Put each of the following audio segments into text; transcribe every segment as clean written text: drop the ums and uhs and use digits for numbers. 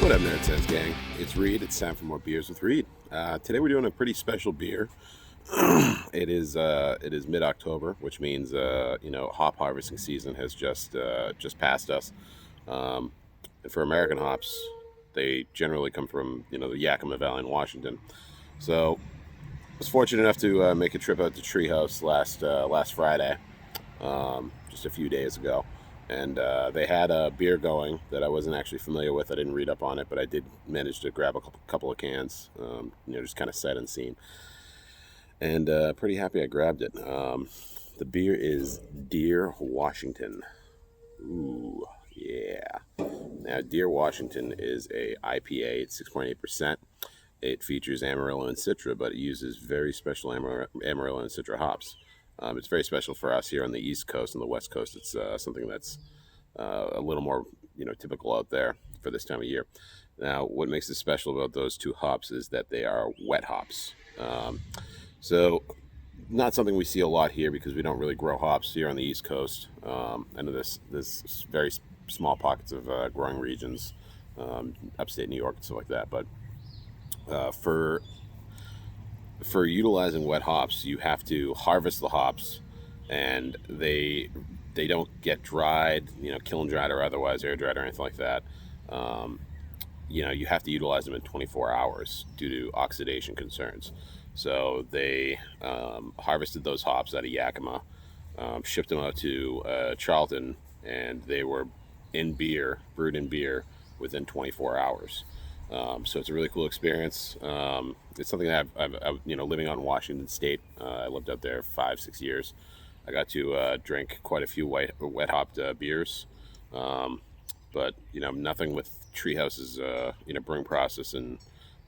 What up, Nerd Sense Gang? It's Reid. It's time for more beers with Reid. Today we're doing a pretty special beer. It is mid-October, which means hop harvesting season has just passed us. And for American hops, they generally come from the Yakima Valley in Washington. So I was fortunate enough to make a trip out to Treehouse last Friday, just a few days ago. And they had a beer going that I wasn't actually familiar with. I didn't read up on it, but I did manage to grab a couple of cans, just kind of sight unseen. And pretty happy I grabbed it. The beer is Deer Washington. Ooh, yeah. Now, Deer Washington is a IPA. It's 6.8%. It features Amarillo and Citra, but it uses very special Amarillo and Citra hops. It's very special for us here on the East Coast. On the West Coast, it's something that's a little more, typical out there for this time of year. Now, what makes it special about those two hops is that they are wet hops. So, not something we see a lot here because we don't really grow hops here on the East Coast. I know there's very small pockets of growing regions, upstate New York and stuff like that. But for utilizing wet hops, you have to harvest the hops, and they don't get dried, kiln dried or otherwise air dried or anything like that. You have to utilize them in 24 hours due to oxidation concerns. So they harvested those hops out of Yakima, shipped them out to Charlton, and they were brewed in beer within 24 hours. So it's a really cool experience. It's something that I've living on Washington State. I lived out there 5-6 years. I got to drink quite a few wet hopped beers, but nothing with Treehouse's brewing process, and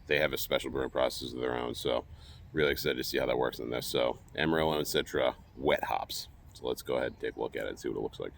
they have a special brewing process of their own. So really excited to see how that works in this. So Amarillo and Citra wet hops. So let's go ahead and take a look at it and see what it looks like.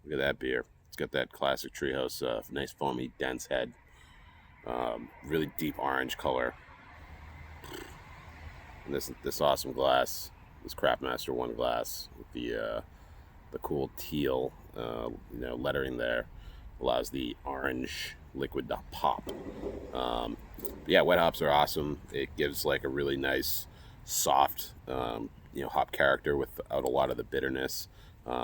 Look at that beer. It's got that classic Treehouse, nice foamy, dense head. Really deep orange color. And this awesome glass, this Craftmaster 1 glass with the cool teal, lettering there, allows the orange liquid to pop. Yeah, wet hops are awesome. It gives like a really nice, soft, hop character without a lot of the bitterness.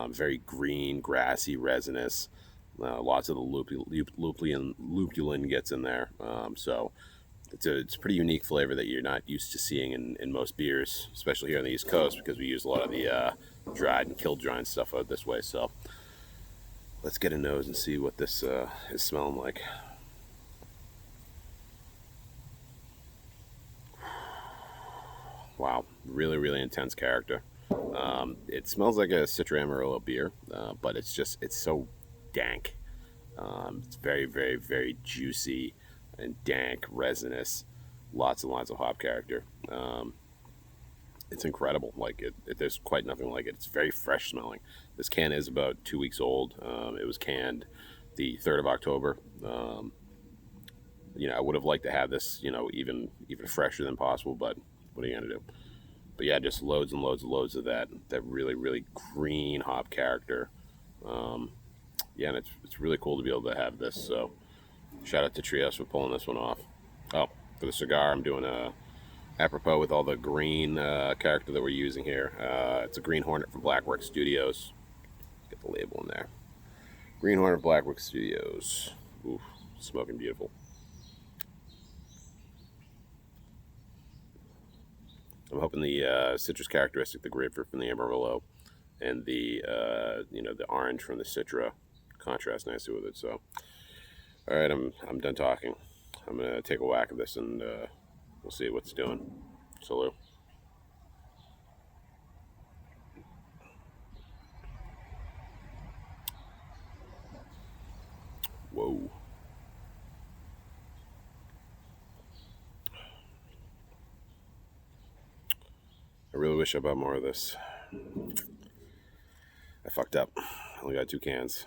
Very green, grassy, resinous. Lots of the lupulin gets in there. So it's a pretty unique flavor that you're not used to seeing in most beers, especially here on the East Coast, because we use a lot of the dried and kiln-dried stuff out this way. So let's get a nose and see what this is smelling like. Wow, really, really intense character. It smells like a Citra Amarillo beer, but it's so dank. It's very, very, very juicy and dank, resinous, lots and lots of hop character. It's incredible. Like there's quite nothing like it. It's very fresh smelling. This can is about 2 weeks old. It was canned the 3rd of October. I would have liked to have this, even fresher than possible, but what are you gonna do? But yeah, just loads and loads of that really, really green hop character. Yeah, and it's really cool to be able to have this. So shout out to Treehouse for pulling this one off. Oh, for the cigar, I'm doing apropos with all the green character that we're using here. It's a Green Hornet from Blackwork Studios. Get the label in there. Green Hornet Blackwork Studios. Ooh, smoking beautiful. I'm hoping the citrus characteristic, the grapefruit from the Amarillo, and the the orange from the Citra contrast nicely with it. So, all right, I'm done talking. I'm gonna take a whack of this, and we'll see what it's doing. Salute. Whoa. really wish I bought more of this. I fucked up. I only got 2 cans.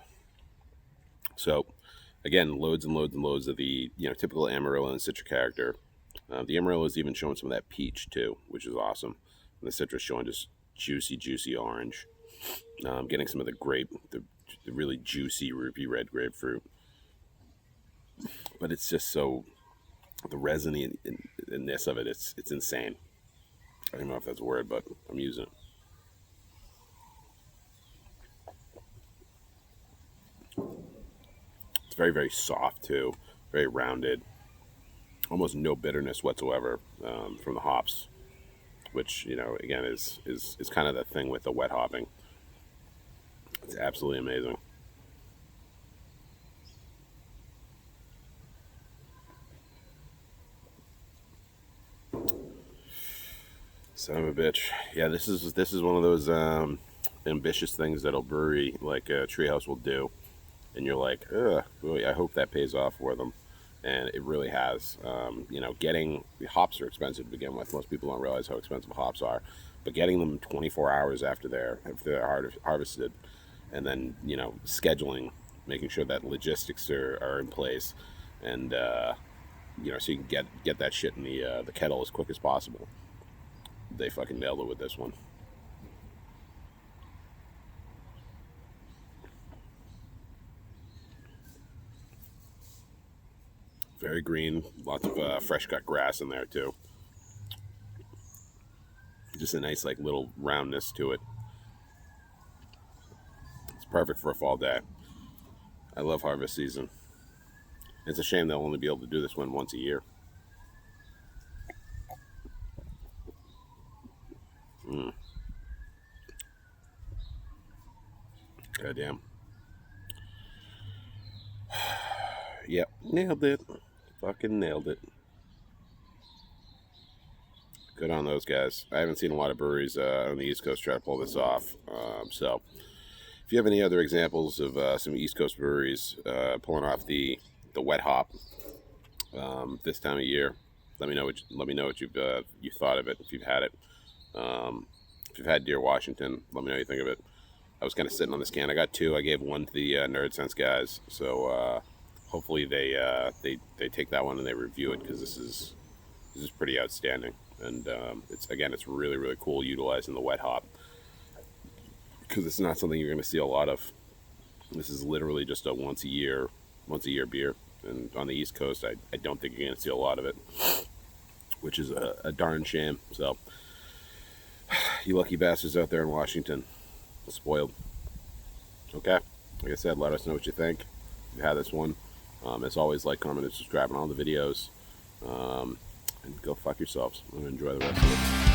So, again, loads and loads and loads of the typical Amarillo and Citra character. The Amarillo is even showing some of that peach too, which is awesome. And the Citra showing just juicy, juicy orange. Getting some of the grape, the really juicy ruby red grapefruit. But it's just so, the resiny-ness of it, it's insane. I don't know if that's a word, but I'm using it. It's very, very soft too, very rounded. Almost no bitterness whatsoever from the hops, which again is kind of the thing with the wet hopping. It's absolutely amazing. Son of a bitch. Yeah, this is one of those ambitious things that a brewery like a Treehouse will do, and you're like, ugh, boy, I hope that pays off for them, and it really has. Getting hops are expensive to begin with. Most people don't realize how expensive hops are, but getting them 24 hours after they're harvested, and then scheduling, making sure that logistics are in place, and so you can get that shit in the kettle as quick as possible. They fucking nailed it with this one. Very green, lots of fresh cut grass in there too. Just a nice little roundness to it. It's perfect for a fall day. I love harvest season. It's a shame they'll only be able to do this one once a year. Goddamn. Yep, nailed it. Fucking nailed it. Good on those guys. I haven't seen a lot of breweries on the East Coast try to pull this off. So, if you have any other examples of some East Coast breweries pulling off the wet hop this time of year, let me know what you thought of it. If you've had it, if you've had Dear Washington, let me know what you think of it. I was kind of sitting on this can. I got 2. I gave 1 to the Nerd Sense guys. So hopefully they take that one and they review it, because this is pretty outstanding. And it's really, really cool utilizing the wet hop, because it's not something you're going to see a lot of. This is literally just a once a year beer, and on the East Coast I don't think you're going to see a lot of it, which is a darn shame. So you lucky bastards out there in Washington, spoiled. Okay, like I said, let us know what you think. If you had this one, as always, like, comment, and subscribe on all the videos. And go fuck yourselves. I'm going to enjoy the rest of it.